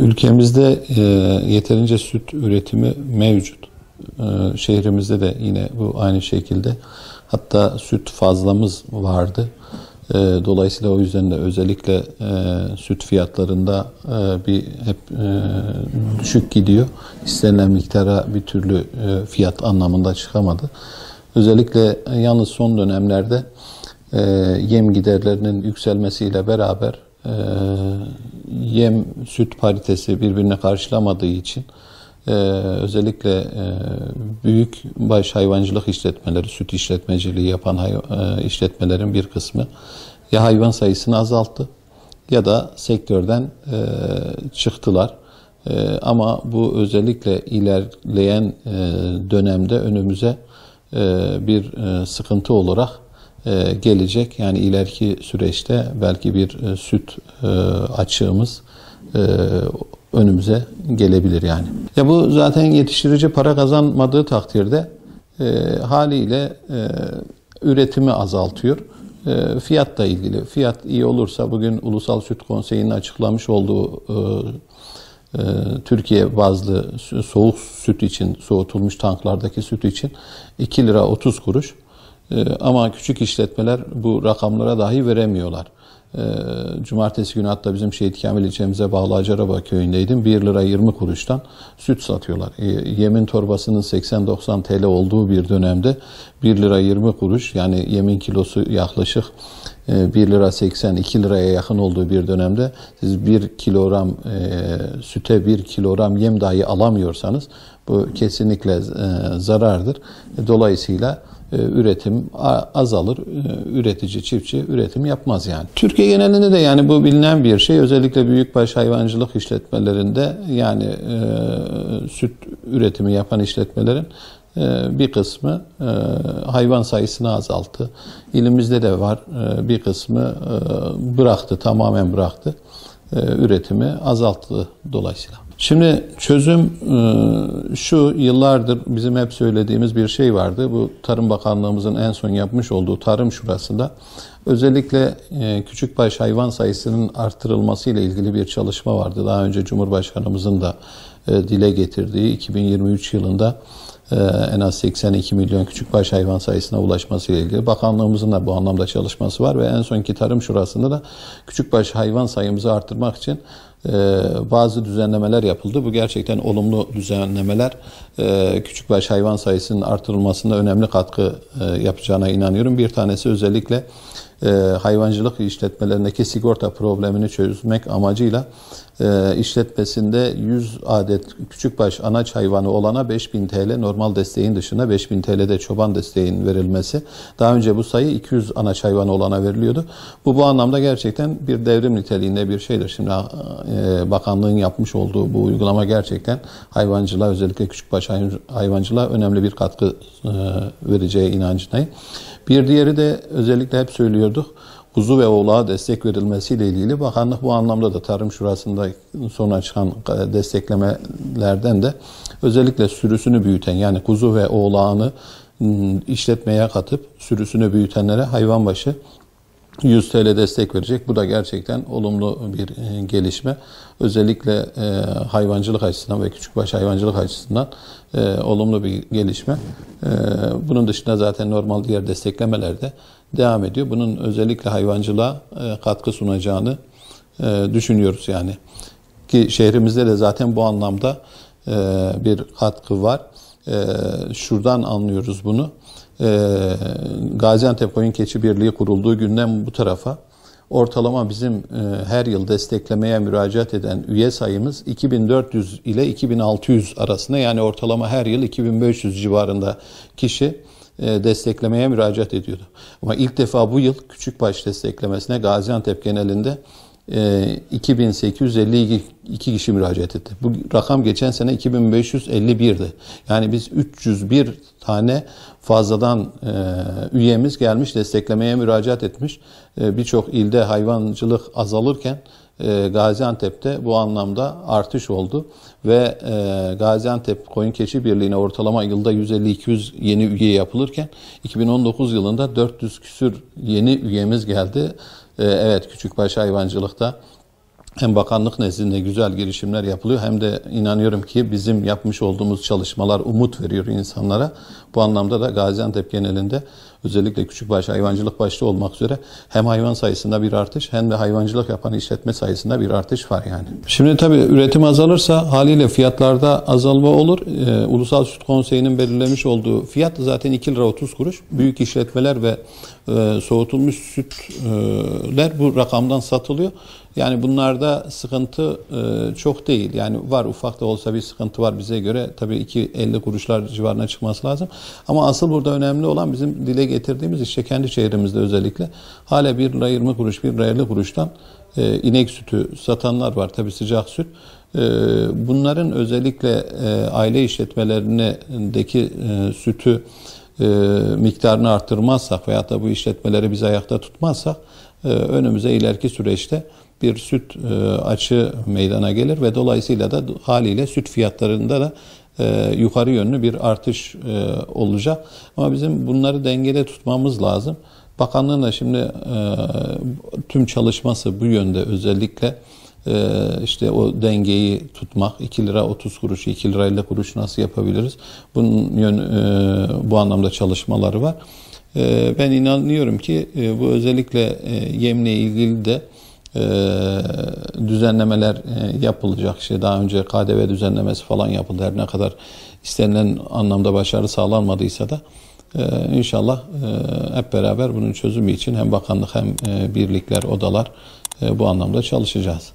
Ülkemizde yeterince süt üretimi mevcut. Şehrimizde de yine bu aynı şekilde. Hatta süt fazlamız vardı. Dolayısıyla o yüzden de özellikle süt fiyatlarında hep düşük gidiyor. İstenilen miktara bir türlü fiyat anlamında çıkamadı. Özellikle yalnız son dönemlerde yem giderlerinin yükselmesiyle beraber yem süt paritesi birbirini karşılamadığı için özellikle büyük baş hayvancılık işletmeleri, süt işletmeciliği yapan işletmelerin bir kısmı ya hayvan sayısını azalttı ya da sektörden çıktılar. Ama bu özellikle ilerleyen dönemde önümüze bir sıkıntı olarak gelecek. Yani ileriki süreçte belki bir süt açığımız önümüze gelebilir yani. Ya bu zaten yetiştirici para kazanmadığı takdirde haliyle üretimi azaltıyor. Fiyatla ilgili. Fiyat iyi olursa bugün Ulusal Süt Konseyi'nin açıklamış olduğu Türkiye bazlı soğuk süt için, soğutulmuş tanklardaki süt için 2 lira 30 kuruş. Ama küçük işletmeler bu rakamlara dahi veremiyorlar. Cumartesi günü hatta bizim Şehit Kamil ilçemize bağlı Acaraba köyündeydim. 1 lira 20 kuruştan süt satıyorlar. Yemin torbasının 80-90 TL olduğu bir dönemde 1 lira 20 kuruş, yani yemin kilosu yaklaşık 1 lira 80, 2 liraya yakın olduğu bir dönemde siz 1 kilogram süte 1 kilogram yem dahi alamıyorsanız bu kesinlikle zarardır. Dolayısıyla üretim azalır. Üretici, çiftçi üretim yapmaz yani. Türkiye genelinde de yani bu bilinen bir şey. Özellikle büyükbaş hayvancılık işletmelerinde yani süt üretimi yapan işletmelerin bir kısmı hayvan sayısını azalttı. İlimizde de var. Bir kısmı bıraktı, tamamen bıraktı. Üretimi azalttı dolayısıyla. Şimdi çözüm şu, yıllardır bizim hep söylediğimiz bir şey vardı. Bu Tarım Bakanlığımızın en son yapmış olduğu Tarım Şurası'nda özellikle küçükbaş hayvan sayısının artırılması ile ilgili bir çalışma vardı. Daha önce Cumhurbaşkanımızın da dile getirdiği 2023 yılında en az 82 milyon küçükbaş hayvan sayısına ulaşması ile ilgili bakanlığımızın da bu anlamda çalışması var ve en sonki Tarım Şurası'nda da küçükbaş hayvan sayımızı arttırmak için bazı düzenlemeler yapıldı. Bu gerçekten olumlu düzenlemeler. Küçükbaş hayvan sayısının artırılmasında önemli katkı yapacağına inanıyorum. Bir tanesi özellikle hayvancılık işletmelerindeki sigorta problemini çözmek amacıyla işletmesinde 100 adet küçükbaş anaç hayvanı olana 5.000 TL normal desteğin dışında 5.000 TL'de çoban desteğin verilmesi. Daha önce bu sayı 200 anaç hayvanı olana veriliyordu. Bu anlamda gerçekten bir devrim niteliğinde bir şeydir. Şimdi bakanlığın yapmış olduğu bu uygulama gerçekten hayvancılığa, özellikle küçükbaş hayvancılığa önemli bir katkı vereceği inancındayım. Bir diğeri de özellikle hep söylüyorduk, kuzu ve oğlağa destek verilmesiyle ilgili. Bakanlık bu anlamda da Tarım Şurası'nda sonra çıkan desteklemelerden de özellikle sürüsünü büyüten, yani kuzu ve oğlağını işletmeye katıp sürüsünü büyütenlere hayvan başı 100 TL destek verecek. Bu da gerçekten olumlu bir gelişme. Özellikle hayvancılık açısından ve küçükbaş hayvancılık açısından olumlu bir gelişme. Bunun dışında zaten normal diğer desteklemeler de devam ediyor. Bunun özellikle hayvancılığa katkı sunacağını düşünüyoruz yani. Ki şehrimizde de zaten bu anlamda bir katkı var. Şuradan anlıyoruz bunu. Gaziantep Koyun Keçi Birliği kurulduğu günden bu tarafa ortalama bizim her yıl desteklemeye müracaat eden üye sayımız 2400 ile 2600 arasında, yani ortalama her yıl 2500 civarında kişi desteklemeye müracaat ediyordu. Ama ilk defa bu yıl küçükbaş desteklemesine Gaziantep genelinde 2852 kişi müracaat etti. Bu rakam geçen sene 2551'di. Yani biz 301 tane fazladan üyemiz gelmiş, desteklemeye müracaat etmiş. Birçok ilde hayvancılık azalırken Gaziantep'te bu anlamda artış oldu ve Gaziantep Koyun Keçi Birliği'ne ortalama yılda 150-200 yeni üye yapılırken 2019 yılında 400 küsür yeni üyemiz geldi. Evet, küçükbaş hayvancılıkta hem bakanlık nezdinde güzel girişimler yapılıyor hem de inanıyorum ki bizim yapmış olduğumuz çalışmalar umut veriyor insanlara. Bu anlamda da Gaziantep genelinde özellikle küçükbaş hayvancılık başta olmak üzere hem hayvan sayısında bir artış hem de hayvancılık yapan işletme sayısında bir artış var yani. Şimdi tabii üretim azalırsa haliyle fiyatlarda azalma olur. Ulusal Süt Konseyi'nin belirlemiş olduğu fiyat zaten 2 lira 30 kuruş. Büyük işletmeler ve soğutulmuş sütler bu rakamdan satılıyor. Yani bunlarda sıkıntı çok değil. Yani var, ufak da olsa bir sıkıntı var bize göre. Tabii 2.50 kuruşlar civarına çıkması lazım. Ama asıl burada önemli olan bizim dile getirdiğimiz işte kendi şehrimizde özellikle hala 1 lira 20 kuruş, 1 lira 50 kuruştan inek sütü satanlar var. Tabii sıcak süt. Bunların özellikle aile işletmelerindeki sütü miktarını arttırmazsak veyahut da bu işletmeleri biz ayakta tutmazsak önümüze ileriki süreçte bir süt açığı meydana gelir ve dolayısıyla da haliyle süt fiyatlarında da yukarı yönlü bir artış olacak. Ama bizim bunları dengede tutmamız lazım. Bakanlığın da şimdi tüm çalışması bu yönde, özellikle işte o dengeyi tutmak, 2 lira 30 kuruş, 2 lira 50 kuruş nasıl yapabiliriz? Bunun bu anlamda çalışmaları var. Ben inanıyorum ki bu özellikle yemle ilgili de düzenlemeler yapılacak. İşte daha önce KDV düzenlemesi falan yapıldı. Her ne kadar istenilen anlamda başarı sağlanmadıysa da inşallah hep beraber bunun çözümü için hem bakanlık hem birlikler, odalar bu anlamda çalışacağız.